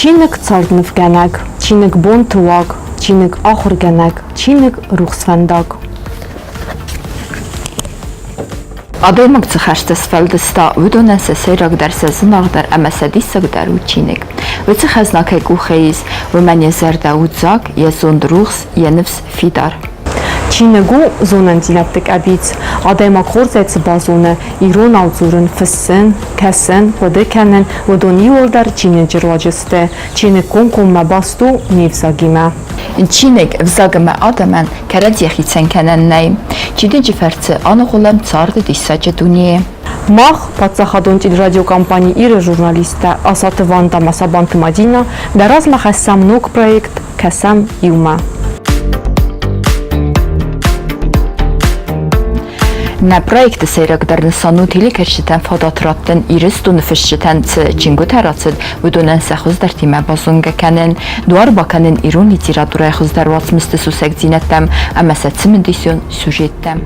Чинэг цорнов гэнэг, чинэг бунтуаг, чинэг охор гэнэг, чинэг рухсвандаг. Adaymak цехаштэс фэлдэста удонэсэ сэрэг дэрсэ зынагдар амасадисэг дэр учинэг. Уцэхэзнак хэгухэйс уманезэрдэ удзак езунд рухс янывс фидар. Чинэгу зунан дилаттык абиц, адаймак хорзэц базуны, ирон алзурын фэссен, кэссен, подекэнэн, удон иолдар чинэджэр ваджысты, чинэг конкумма басту невзагима. Чинэг взагымэ адамэн кэрэдзяхи цэнкэнэннэй. Чидэджи фэрцэ анухулэм царды диссачэ дуниэ. Мах подсахадон телерадиокомпании Иры журналиста Асаты Ванда Масабанты Мадина, даразма хэссам ног проект Кэсам Юма. На проекты сэрэгдэрн сану телекэршитэн фототраттэн ирыстуны фэшшитэн цэ чингутэрацэд удунэн сэхуздар тимэ базунга кэнэн дуар баканэн ирун литературай хуздар вацмысты сусэг зинэттэм амасэ цымэндисyon сюжеттэм.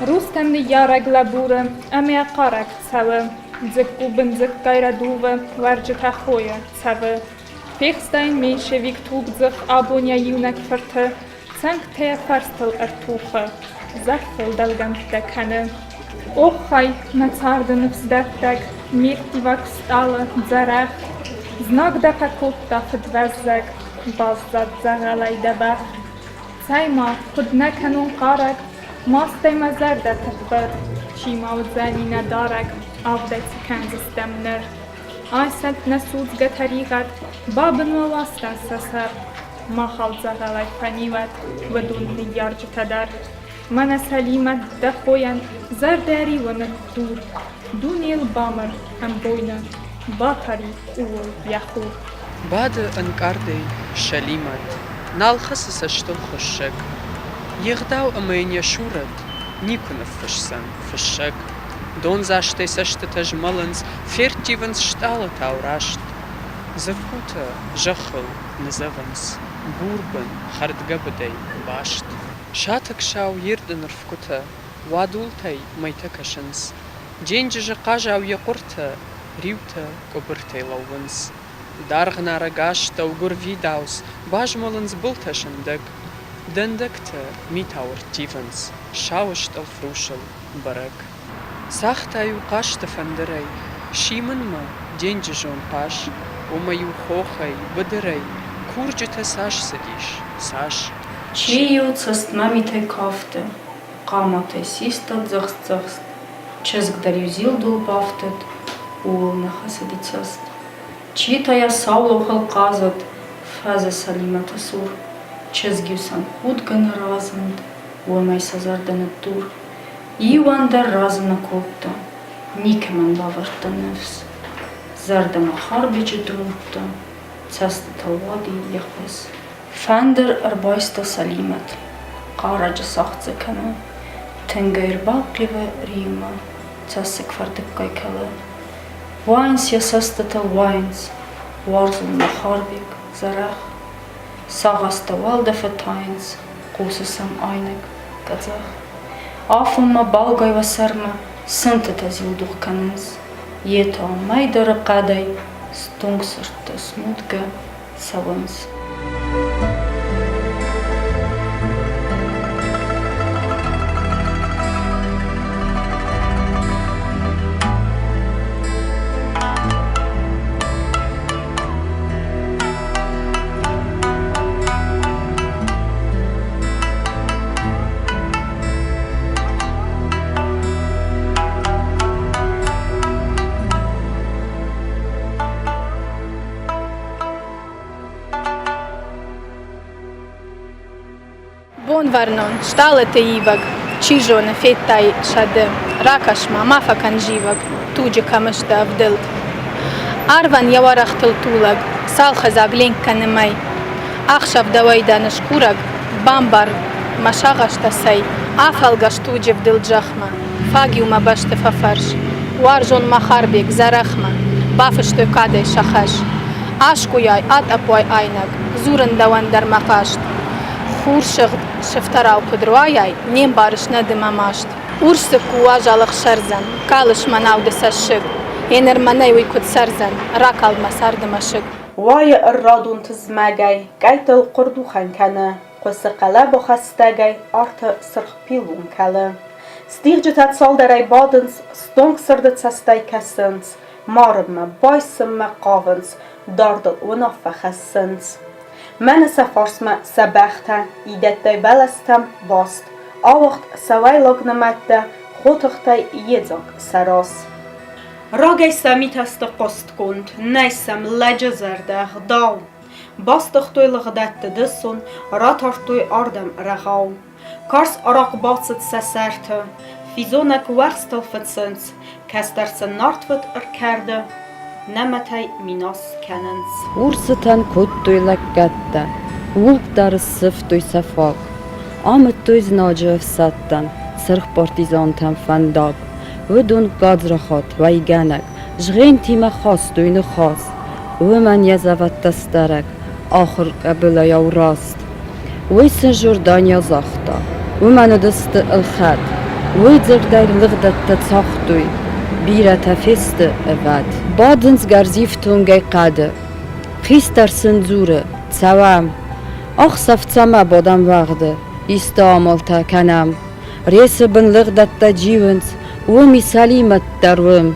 Rustemny jarek labury, emia karek cały, dzykku będzyk kajradowy, warczy kachuje cały. Piechstein mniejszewik tłubdzych, abunia junek farty, cęk teja farstel ertuchy, zachwyl dalgant dekany. Ochaj na cardyn wzdechtek, mirtiwak stale dzerech, znak deka kutta fydwezek, bazzat zagalaj debech. Cajma, chudnekenun karek, Mostaj ma zerda tedber, cima odzeni na darek, avdec Kansas demner. Aysent nesud gatarigat, babın valastan sasar, mahal zagalay panivet, vedun niyarcı tedar. Mana salimet dehoyen, zerderi ve dur, dunil bamer, em boyna, batari uul yahur. Badı încarde şalimet, nalxası saçtıl xuşşek. Yığdav ımeynya şurat, nikunov fışşek. Don zaştay saçtı tajmalans, fertivans ştala tavrasht. Zakuta, jahıl, nizavans, burban, hardgabaday, başt. Şatak şav yirdanır fkuta, vadultay maytakashans. Cenci qajav yaqurta, riuta koburtay lavans. Dargnara gashta ugur vidaus, bajmalans bultashandag. Dendekte mitauer tivens, schauest al fruschel, barak. Sachtayu qashta fanderei, shimanma, denjijon pash, umayu hochai, baderei, kurjete sash sedish, sash. Чию цост мамите кофте, qamate sistat zăxt, cesc dar iuzil dul paftet, uul nahasedi цост. Читая Саулу халказат, фаза салимата сур, чезгюсан удган разанд, уэмай сазардан тур. Ивандар разана котта, никеман лаварта нефс. Зардама харбичи думта, цаста талвади яхвес. Фандер арбайста салимат, қараджа сахца кана, тенгайр балқиве рима, цасик фардыккай кала. Вайнс ясастатал вайнс, варзун на харбик, зарах. Сагаста валдафа тайнс, кусасам айнек, казах. Афума балгай васарма, сынтата зилдух каненс. Ета майдара qaday, stungsarta smutga savans. Varnon, štālete īvag, čižone fettai šade, rakašma, mafakan žīvag, tūģi kamašta avdild. Arvan jau arahtil tūlag, salhazag linkkanemai, ahšav davayda nashkurag, bambar, mashagašta say, afalgaš tūģi vdil džahma, fagiuma bashte fafarsh, warjon maharbek zarahma, bafishtu kade shahash, ashkuyay atapoy aynag, zuran dawan dar makasht, خورشغ شفتراو پدروایای نیم بارش ندم ماشت ورسک واجالق شرزن کالش مناو دسشگ ینر منای کد سرزن راکال مسارد مشگ وای الرادون تزماگای گایت القردو خنکنه قصه قلب و خستگای آرت سرخ پیلون کله ستیغ جتت سال درای بادنس ستونگ سردت سستای کسنس مارم بایسم قاونس داردل و نافخ سنس من سفارسم سبخته ایدت بلستم باست آوخت سوای لگنمت خوتخته یزاک سراس راگی سمیت است قست کند نیسم لجه زرده داو باستختوی لغدت دسون راتارتوی آردم رغاو کارس اراق باست سسرته فیزونک ورستل فتسنس کس درس نارتفت کرده نمتای میناس کننس Урсытан көттөй ләккәттә, улктары сыфтөй сафак, амыттөй знаджев саттан, сырх партизантан фандак, өдун гадзрахат вайганак, жғен тима хас дойны хас, өмән язаваттастарак, ахыр кабыла яураст, өйсін журдан язахта, өмән ыдысты ылхат, өйдзірдай лығдатта цахтөй, بیره تفست ود بادنز گرزیفتون گی قده خیستر سنزوره سوام آخ سفتسما بادم وقده ایستامال تا کنم ریس بن لغدت تا جیونز ومی سلیمت دروم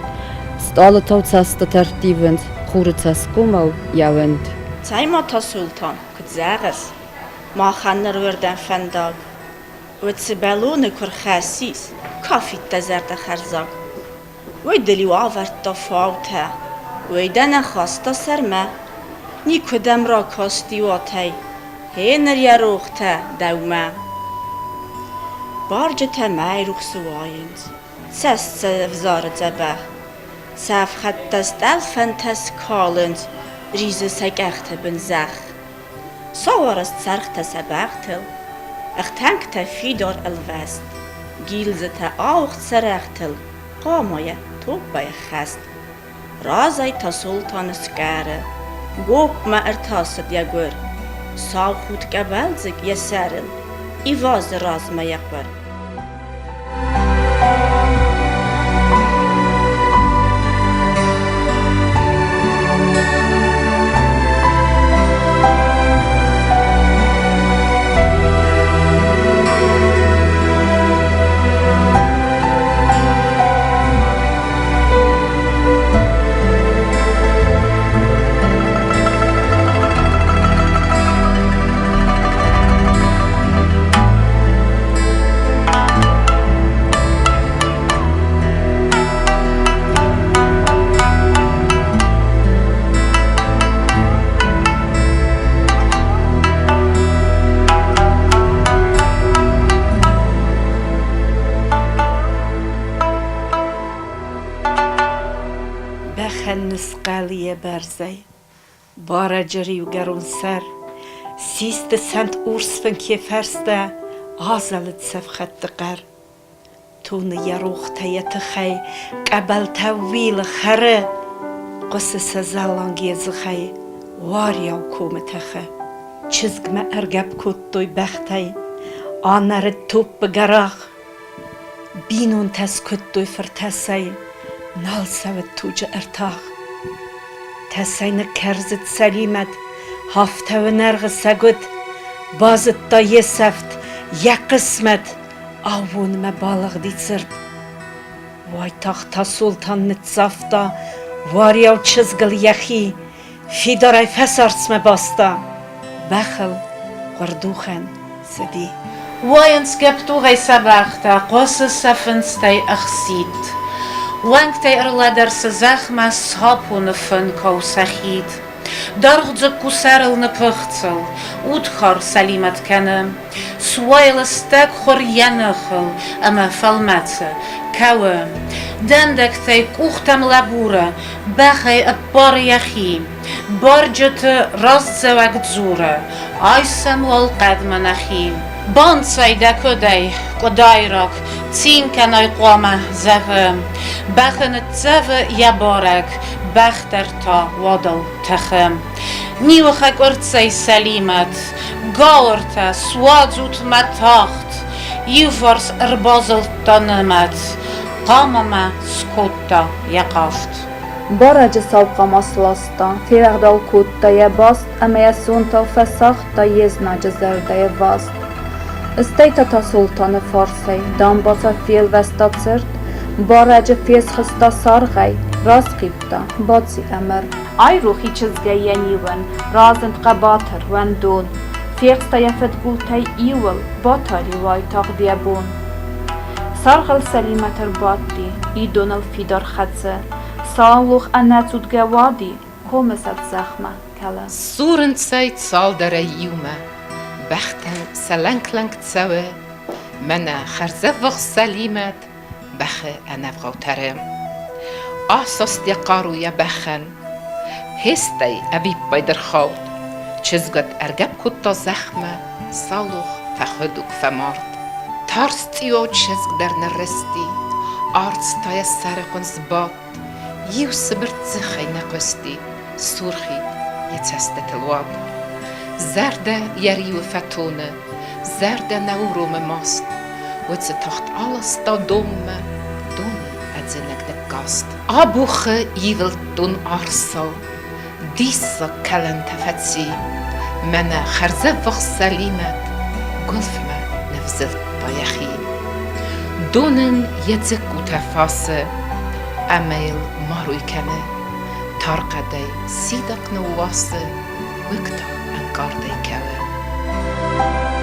ستالتاو تستا ترتیونز خورت تسکومو یوند Saimata Sultan, kut zagas, ma khanner werden fandag. Wat se ballone kur khassis, kafit tazarta kharzag. ويدلي وعفرت فاوتها ويدنا خاستا سرما ني كدم را كاستي واتي هينر يروختا دوما بارجتا ماي روخ سواينز سست سفزار زبه سف خطست الفنتس كالنز ريز سكخت بن زخ سوارست سرخت سبختل اختنكتا فيدار الوست گیلزتا آوخت سرختل قامایا تو بای خست رازای تا سلطان سکاره گوب ما ارتاسد یا گر ساو خود قبلزگ یا سرل ایواز راز ما یقبر نسقالیه برزی بارا جری و گرون سر سیست سنت اورسفن که فرسته آزالت سفخت دقر تون یروخ تیت خی قبل تویل خره قصه سزالانگی زخی واریا و کومتخه چizgme ergep kuttoy bechtey anere top begarach binun tes kuttoy fertesey nal sevet tuce ertach tesey ne kerzit selimet hafte ve nerge segut bazit da yeseft ye kısmet avun me balık ditsert vay tahta sultan nitsafta var yav çizgil yehi fidaray fesarts me basta بخل قردوخن سدي وين سكبتو غي سباختا قوس سفنستي أخسيت وانكتي أرلادر سزاخما صابو نفن كو سخيت درغ كسارل نبختصل ودخر سليمت كنم سويل استاك خور ينخل أما فالماتسة كوام دندك تي كوختم لابورة بخي أبار يخي برجت راست زواج زورة عيسم والقدم نخي بان سيدا كدي كدايرك تين كناي قوامه زفم بخنت زف يبارك بختر تا وادل تخم نيوخك ارتسي سليمت قاورتا سوادزوت متاخت يفرس اربازل تنمت قامما سكوتا يقافت بارج سوق مصلستا فيرغ دال كوتا يباست اما يسونتا وفساختا يزنا جزردا يباست استيتا تا سلطان فارسي دام باسا فيل وستاتسرت بارج فيس خستا سارغي راس قيبتا باتسي امر اي روحي چزگي ينيون رازند قباتر وندون فيقستا يفت قلتاي ايول باتاري واي تاقديبون سارغل سليمة الباتي ايدون الفيدار خدزه سالوخ أناتود جوادي كومسات زخمة كلا سورن سيد سال در يوما بختن سلنكلنك تسوى منا خرزفغ سليمت بخ أنا بغو ترم آساس دي قارو يا بخن هستي أبي بايدر خوت چزگت أرگب كتا زخمة سالوخ فخدوك فمارد تارستيو چزگ در نرستي آرتستايا سرقن زباد يو سبرت زخي نقستي سورخي يتستت الواد زرده يريو فتونه زرده نورو مماست وتتخت آلستا دومه دوني أدزنك دقاست آبوخ يفل دون أرسل ديسا كلن تفتسي منا خرزفغ سليمت قلفما نفزلت بايخي دونن يتزكو تفاسه أميل ماروي كنه تارقدي سيدق نواسه وقتا انقار دي كوه